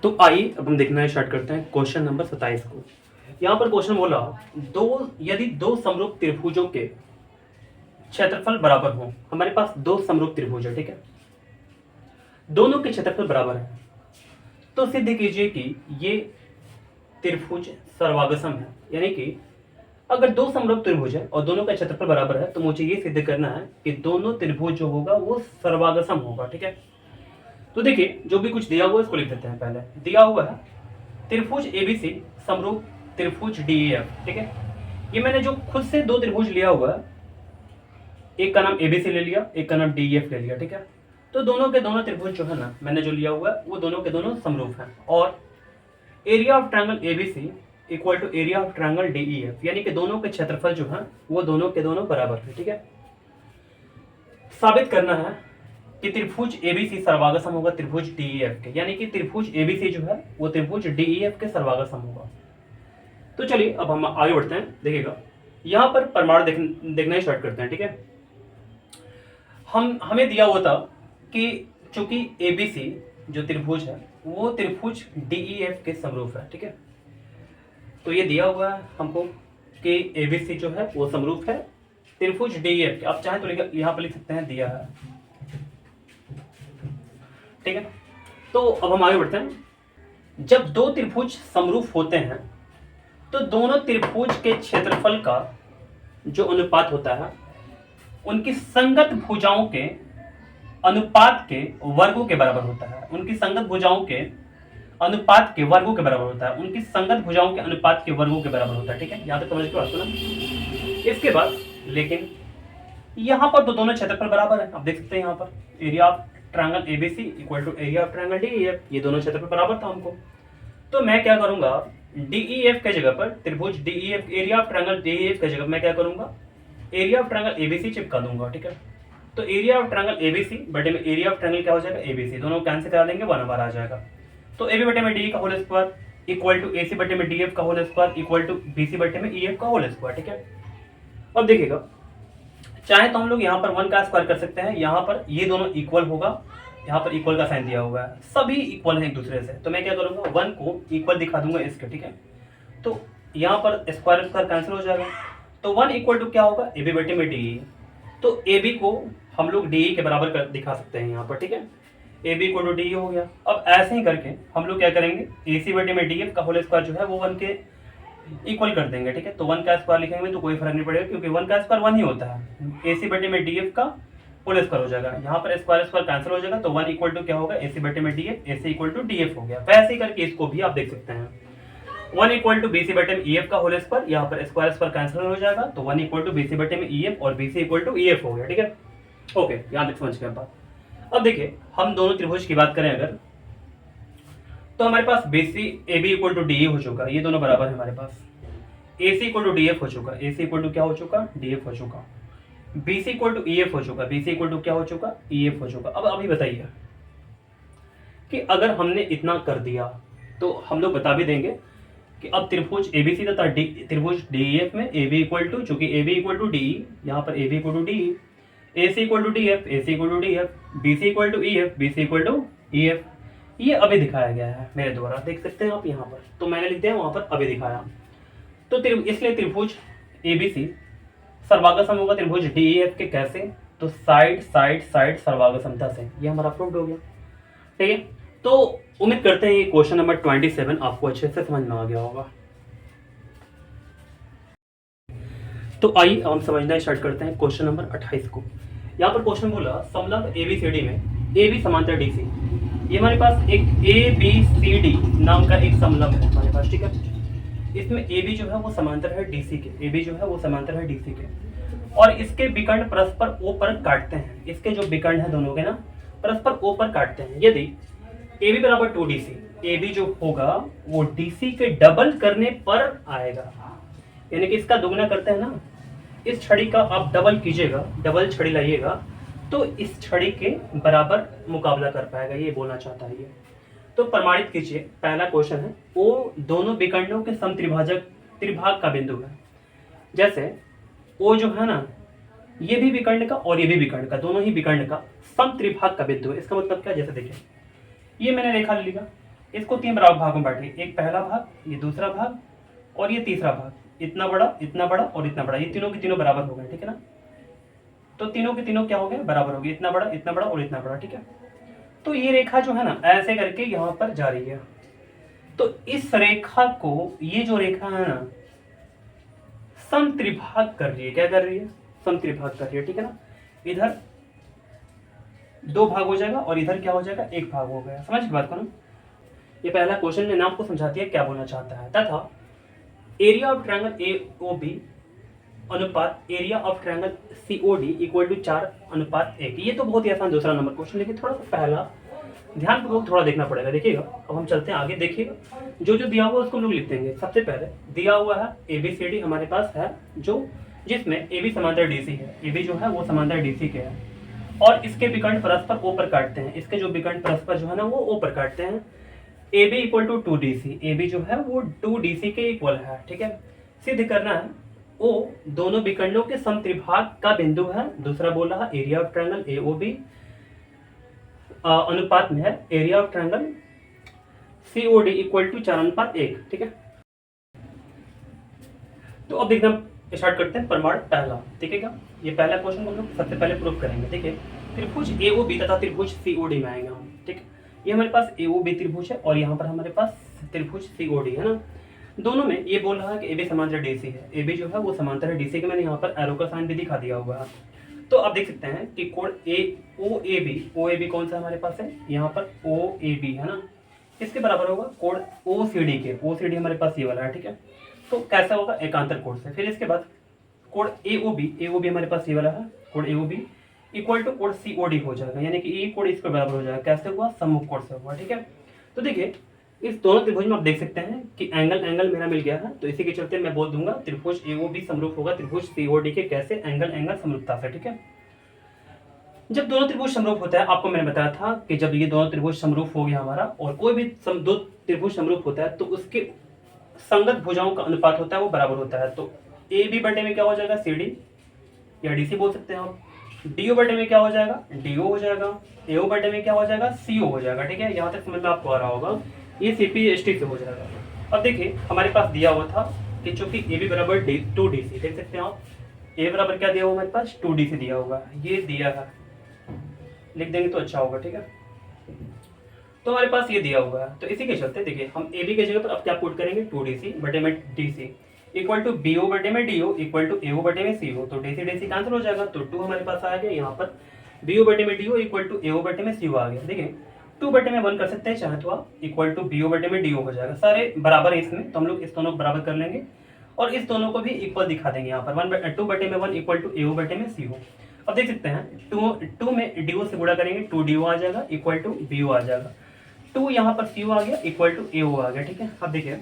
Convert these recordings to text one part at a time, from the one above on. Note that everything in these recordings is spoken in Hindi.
तो आइए अब हम देखना स्टार्ट करते हैं क्वेश्चन नंबर 27 को। यहाँ पर क्वेश्चन बोला यदि दो समरूप त्रिभुजों के क्षेत्रफल बराबर हो। हमारे पास दो समरूप त्रिभुज है, ठीक है, दोनों के क्षेत्रफल बराबर है तो सिद्ध कीजिए कि ये त्रिभुज सर्वागसम है। यानी कि अगर दो समरूप त्रिभुज है और दोनों का क्षेत्रफल बराबर है तो मुझे ये सिद्ध करना है कि दोनों त्रिभुज जो होगा वो सर्वागसम होगा, ठीक है। तो देखिए जो भी कुछ दिया हुआ है इसको लिख देते हैं। पहले दिया हुआ है त्रिभुज एबीसी समरूप त्रिभुज डीईएफ, ठीक है। ये मैंने जो खुद से दो त्रिभुज लिया हुआ है, एक का नाम एबीसी ले लिया, एक का नाम डीईएफ ले लिया, ठीक है। तो दोनों के दोनों त्रिभुज जो है ना मैंने जो लिया हुआ है वो दोनों के दोनों समरूप हैं और area of triangle ABC equal to area of triangle DEF, यानी कि दोनों के क्षेत्रफल जो है वो दोनों के दोनों बराबर है, ठीक है। साबित करना है कि त्रिभुज एबीसी सर्वागसम होगा त्रिभुज डीईएफ के, यानी कि त्रिभुज एबीसी जो है वो त्रिभुज डीईएफ के सर्वागसम होगा। तो चलिए अब हम आगे बढ़ते हैं। देखिएगा यहां पर प्रमाण देखना स्टार्ट करते हैं, ठीक है। हमें दिया हुआ था कि चूंकि एबीसी जो त्रिभुज है वो त्रिभुज डीईएफ के समरूप है, ठीक है। तो ये दिया हुआ है हमको कि एबीसी जो है वो समरूप है त्रिभुज डीईएफ के। आप चाहें तो यहां पर लिख सकते हैं दिया है, ठीक है। तो अब हम आगे बढ़ते हैं। जब दो त्रिभुज समरूप होते हैं तो दोनों त्रिभुज के क्षेत्रफल का जो अनुपात होता है उनकी संगत भुजाओं के अनुपात के वर्गों के बराबर होता है। उनकी संगत भुजाओं के अनुपात के वर्गों के बराबर होता है। उनकी संगत भुजाओं के अनुपात के वर्गों के बराबर होता है, ठीक है। यहां तक समझ के बात सुना। इसके बाद लेकिन यहां पर तो दोनों क्षेत्रफल बराबर है। आप देख सकते हैं यहां पर area of triangle ABC equal to area of triangle DEF, ये दोनों क्षेत्रफल बराबर था हमको। तो मैं क्या करूंगा, डीईएफ के जगह पर त्रिभुज DEF area of triangle DEF के जगह मैं क्या करूंगा, एरिया ऑफ ट्रायंगल एबीसी चिपका दूंगा, ठीक है। तो एरिया ऑफ ट्रायंगल एबीसी बटे में एरिया ऑफ ट्रायंगल क्या हो जाएगा, एबीसी, दोनों कैंसिल करा देंगे, 1/2 आ जाएगा। तो एबी बटे में डी का whole square equal to AC बटे में डीएफ का whole square equal to BC बटे में ईएफ का होल स्क्वायर, ठीक है। अब देखिएगा चाहे तो हम लोग यहाँ पर 1 का स्क्वायर कर सकते हैं, यहाँ पर ये दोनों इक्वल होगा, यहाँ पर इक्वल का साइन दिया हुआ है, सभी इक्वल हैं एक दूसरे से। तो मैं क्या करूंगा 1 को इक्वल दिखा दूंगा इसके, ठीक है। तो यहाँ पर स्क्वायर स्क्वायर कैंसिल हो जाएगा। तो 1 इक्वल टू क्या होगा, ए बी बटे में डी। तो ए बी को हम लोग डी के बराबर कर दिखा सकते हैं यहाँ पर, ठीक है। A B equal to D हो गया। अब ऐसे ही करके हम लोग क्या करेंगे, ए सी बटे में डी एफ का होल स्क्वायर जो है वो 1 के इक्वल कर देंगे, ठीक है। तो 1 का स्क्वायर लिखेंगे तो कोई फर्क नहीं पड़ेगा क्योंकि 1 का स्क्वायर 1 ही होता है। ए सी बटे में डी एफ का होल स्क्वायर हो जाएगा, यहाँ पर स्क्वायर स्क्वायर कैंसिल हो जाएगा। तो 1 इक्वल टू क्या होगा, ए सी बटे में D F, A C equal to D F हो गया। वैसे ही करके इसको भी आप देख सकते हैं 1 इक्वल टू बी सी बटे में ई एफ का होल स्क्वायर, यहाँ पर स्क्वायर स्क्वायर कैंसिल हो जाएगा। तो 1 इक्वल टू बी सी बटे में ई एफ और B C equal to E F हो गया, ठीक है। ओके, यहाँ तक समझ गए बात। अब देखिए हम दोनों त्रिभुज की बात करें अगर, तो हमारे पास BC A B equal to D हो चुका, ये दोनों बराबर है हमारे पास। A C equal to D F हो चुका, ए सी इक्वल टू क्या हो चुका, डी एफ हो चुका। B C equal to E F हो चुका, बी सी इक्वल टू क्या हो चुका, ई एफ हो चुका। अब अभी बताइए कि अगर हमने इतना कर दिया तो हम लोग बता भी देंगे कि अब त्रिभुज एबीसी तथा त्रिभुज डीईएफ में ए बी इक्वल टू, चूंकि A B equal to D, यहाँ पर A B equal to D, A C equal to D F, A C equal to D F, B C equal to E F, B C equal to E F, ये अभी दिखाया गया है मेरे द्वारा, देख सकते हैं आप यहाँ पर। तो मैंने लिख दिया वहां पर अभी दिखाया। तो इसलिए त्रिभुज एबीसी सर्वागसम होगा त्रिभुज डीईएफ के। कैसे, तो साइड साइड साइड सर्वागसमता से, ये हमारा प्रूव्ड हो गया, ठीक है। तो उम्मीद करते हैं ये क्वेश्चन नंबर 27 आपको अच्छे से समझ में आ गया होगा। तो आइए हम समझना स्टार्ट करते हैं क्वेश्चन नंबर 28 को। यहाँ पर क्वेश्चन बोला समलंब एबीसीडी में ए बी समांतर डी सी। ये हमारे पास एक ए बी सी डी नाम का एक समलंब है हमारे पास, ठीक है। इसमें ए बी जो है वो समांतर है डीसी के, ए बी जो है वो समांतर है डीसी के, और इसके विकर्ण परस्पर ओ पर काटते हैं। इसके जो विकर्ण है दोनों के ना परस्पर ओ पर काटते हैं। यदि ए बी बराबर 2DC, ए बी जो होगा वो डीसी के डबल करने पर आएगा, यानी कि इसका दुगना करते हैं ना, इस छड़ी का आप डबल कीजिएगा, डबल छड़ी लाइएगा तो इस छड़ी के बराबर मुकाबला कर पाएगा, ये बोलना चाहता है ये। तो प्रमाणित कीजिए। पहला क्वेश्चन है ओ दोनों विकर्णों के त्रिभाग का बिंदु है। जैसे ओ जो है ना, ये भी विकर्ण का और ये भी विकर्ण का, दोनों ही विकर्ण का सम त्रिभाग का बिंदु है। इसका मतलब क्या, जैसे देखिए ये मैंने रेखा ले लिया, इसको 3 बराबर भागों में बांटिए, एक पहला भाग, ये दूसरा भाग और ये तीसरा भाग, इतना बड़ा और इतना बड़ा, ये तीनों के तीनों बराबर हो गए, ठीक है ना। तो तीनों के तीनों क्या हो गए, बराबर हो गए, इतना बड़ा और इतना बड़ा, ठीक है। तो ये रेखा जो है ना ऐसे करके यहाँ पर जा रही है। तो इस रेखा को, ये जो रेखा है ना समत्रिभाग कर रही है, क्या कर रही है, समत्रिभाग कर रही है, ठीक है ना। इधर 2 भाग हो जाएगा और इधर क्या हो जाएगा, 1 भाग हो गया। समझ बात को ना। ये पहला क्वेश्चन मैंने आपको समझा दिया क्या बोलना चाहता है। तथा एरिया ऑफ ट्रायंगल एओबी अनुपात area of triangle COD equal to 4:1। ये तो बहुत ही आसान दूसरा नंबर क्वेश्चन, लेकिन थोड़ा सा पहला ध्यानपूर्वक थोड़ा देखना पड़ेगा। देखिएगा, अब हम चलते हैं आगे। देखिएगा जो जो दिया हुआ उसको हम लोग लिख देंगे। सबसे पहले दिया हुआ है ABCD हमारे पास है, जो जिसमें AB समांतर DC है, AB जो है वो समांतर DC के है और इसके विकर्ण परस्पर O पर काटते हैं। इसके जो विकर्ण परस्पर जो है ना वो O पर काटते हैं। AB equal to 2DC, AB जो है वो 2DC के इक्वल है, ठीक है। सिद्ध करना है O दोनों विकर्णों के समत्रिभाग का बिंदु है। दूसरा बोल रहा है एरिया ऑफ ट्रायंगल AOB अनुपात में है area of triangle COD equal to 4:1, ठीक है। तो अब देखना स्टार्ट करते हैं प्रमाण पहला, ठीक है। क्या ये पहला क्वेश्चन हम लोग सबसे पहले प्रूव करेंगे। देखिए त्रिभुज AOB तथा त्रिभुज COD में आएंगे हम, ठीक है। ये हमारे पास AOB त्रिभुज है और यहाँ पर हमारे पास त्रिभुज COD है ना। दोनों में ये बोल रहा है कि AB समांतर DC है, AB जो है वो समांतर है DC के। मैंने यहाँ पर एरो का साइन भी दिखा दिया हुआ है। तो आप देख सकते हैं कि कोण OAB कौन सा हमारे पास है, यहाँ पर OAB है ना, इसके बराबर होगा कोण OCD के। OCD हमारे पास ये वाला है, ठीक है। तो कैसा होगा, एकांतर कोण से। फिर इसके बाद कोण AOB हमारे पास ये वाला है, कोण AOB इक्वल टू कोण COD हो जाएगा, यानी कि ये कोण इसके बराबर हो जाएगा। कैसे हुआ, सम्मुख कोण से हुआ, ठीक है। तो देखिए इस दोनों त्रिभुज में आप देख सकते हैं कि एंगल मेरा मिल गया है। तो इसी के चलते मैं बोल दूंगा त्रिभुज AOB समरूप होगा त्रिभुज COD के। कैसे, एंगल समरूपता से, ठीक है। जब दोनों त्रिभुज समरूप होता है, आपको मैंने बताया था कि जब ये दोनों त्रिभुज समरूप हो गया हमारा, और कोई भी दो त्रिभुज समरूप होता है तो उसके संगत भुजाओं का अनुपात होता है वो बराबर होता है। तो AB बटे में क्या हो जाएगा, CD या DC बोल सकते हैं आप। DO बटे में क्या हो जाएगा, DO हो जाएगा। AO बटे में क्या हो जाएगा, CO हो जाएगा, ठीक है। यहाँ तक समझ में आपको आ रहा होगा, ये CPST से हो जाएगा। अब देखिए हमारे पास दिया हुआ था कि चूंकि AB बराबर 2DC, देख सकते हैं आप, A बराबर क्या दिया हुआ हमारे पास, 2DC दिया होगा, ये दिया है, लिख देंगे तो अच्छा होगा, ठीक है। तो हमारे पास ये दिया हुआ है। तो इसी के चलते देखिए हम AB की जगह पर अब क्या पुट करेंगे, 2DC बटे में DC इक्वल टू BO बटे में DO इक्वल टू AO बटे में CO। तो DC कैंसिल हो जाएगा, तो 2 हमारे पास आ गया। यहाँ पर BO बटे में DO इक्वल टू AO बटे में CO आ गया। देखिए 2 बटे में 1 कर सकते हैं चाहे तो आप, इक्वल टू BO बटे में DO हो जाएगा। सारे बराबर है इसमें, तो हम लोग इस दोनों को बराबर कर लेंगे और इस दोनों को भी इक्वल दिखा देंगे। यहाँ पर 2 बटे में 1 इक्वल टू AO बटे में CO। अब देख सकते हैं 2 में DO से गुणा करेंगे, 2DO आ जाएगा इक्वल टू BO आ जाएगा। 2 यहाँ पर CO आ गया इक्वल टू AO आ गया, ठीक है। अब देखिए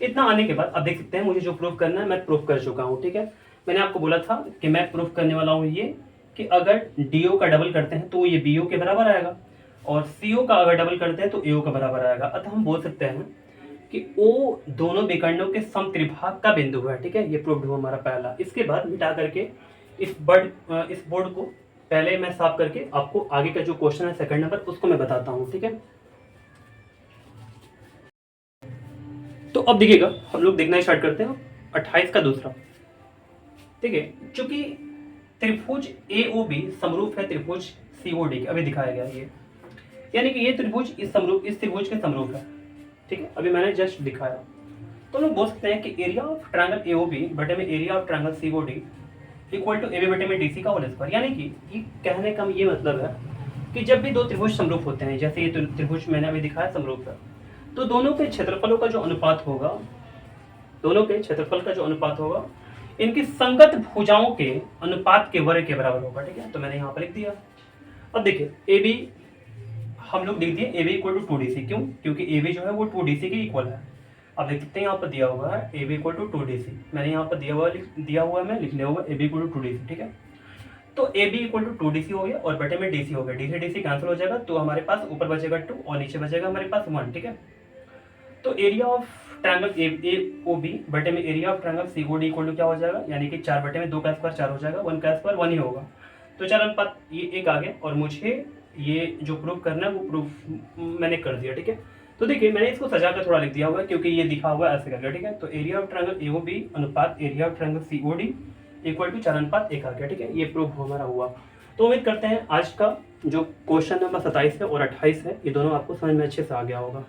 इतना आने के बाद अब देख सकते हैं मुझे जो प्रूफ करना है मैं प्रूफ कर चुका हूँ, ठीक है। मैंने आपको बोला था कि मैं प्रूफ करने वाला हूँ ये कि अगर DO का डबल करते हैं तो ये BO के बराबर आएगा और CO का अगर डबल करते हैं तो AO का बराबर आएगा। अतः हम बोल सकते हैं कि O दोनों विकर्णों के समत्रिभाग का बिंदु है, ठीक है। ये प्रूफ हुआ हमारा पहला। इसके बाद मिटा करके इस बोर्ड को पहले मैं साफ करके आपको आगे का जो क्वेश्चन है सेकंड नंबर उसको मैं बताता हूँ, ठीक है। तो अब देखिएगा हम लोग देखना स्टार्ट करते हैं 28 का दूसरा। देखिए चूंकि त्रिभुज AOB समरूप है त्रिभुज COD के, अभी दिखाया गया ये, यानी कि ये त्रिभुज इस त्रिभुज के समरूप है, ठीक है। अभी मैंने जस्ट दिखाया। तो लोग बोल सकते हैं कि एरिया ऑफ ट्रायंगल AOB बटे में area of triangle COD equal to AB बटे में DC का होल स्क्वायर। यानी कि ये कहने का ये मतलब है कि जब भी दो त्रिभुज समरूप होते हैं, जैसे ये त्रिभुज मैंने अभी दिखाया समरूप है, तो दोनों के क्षेत्रफलों का जो अनुपात होगा इनकी संगत भुजाओं के अनुपात के वर्ग के बराबर होगा, ठीक है। तो मैंने यहाँ पर लिख दिया। अब देखिए AB हम लोग लिख दिए AB इक्वल टू 2DC। क्यों, क्योंकि AB जो है वो 2DC के इक्वल है। अब देख सकते हैं यहाँ पर दिया हुआ है AB इक्वल टू 2DC, मैंने यहाँ पर दिया हुआ मैं लिख लिया हुआ AB इक्वल टू 2DC, ठीक है। तो AB इक्वल टू 2DC हो गया और बटे में DC हो गया, DC कैंसिल हो जाएगा, तो हमारे पास ऊपर बचेगा 2 और नीचे बचेगा हमारे पास 1, ठीक है। तो एरिया ऑफ ट्रायंगल AOB बटे में area of triangle COD equal to क्या हो जाएगा, यानी कि 4 बटे में 2 का स्क्वायर 4 हो जाएगा, 1 का स्क्वायर 1 ही होगा। तो 4 ये 1 आ गया और मुझे ये जो प्रूफ करना है वो प्रूफ मैंने कर दिया, ठीक है। तो देखिए मैंने इसको सजा कर थोड़ा लिख दिया हुआ है क्योंकि ये दिखा हुआ है ऐसे करके, ठीक है। तो एरिया ऑफ ट्रायंगल एओबी अनुपात area of triangle COD equal to 4:1 आ गया, ठीक है। ये प्रूफ हमारा हुआ। तो उम्मीद करते हैं आज का जो क्वेश्चन नंबर 27 है और 28 है ये दोनों आपको समझ में अच्छे से आ गया होगा।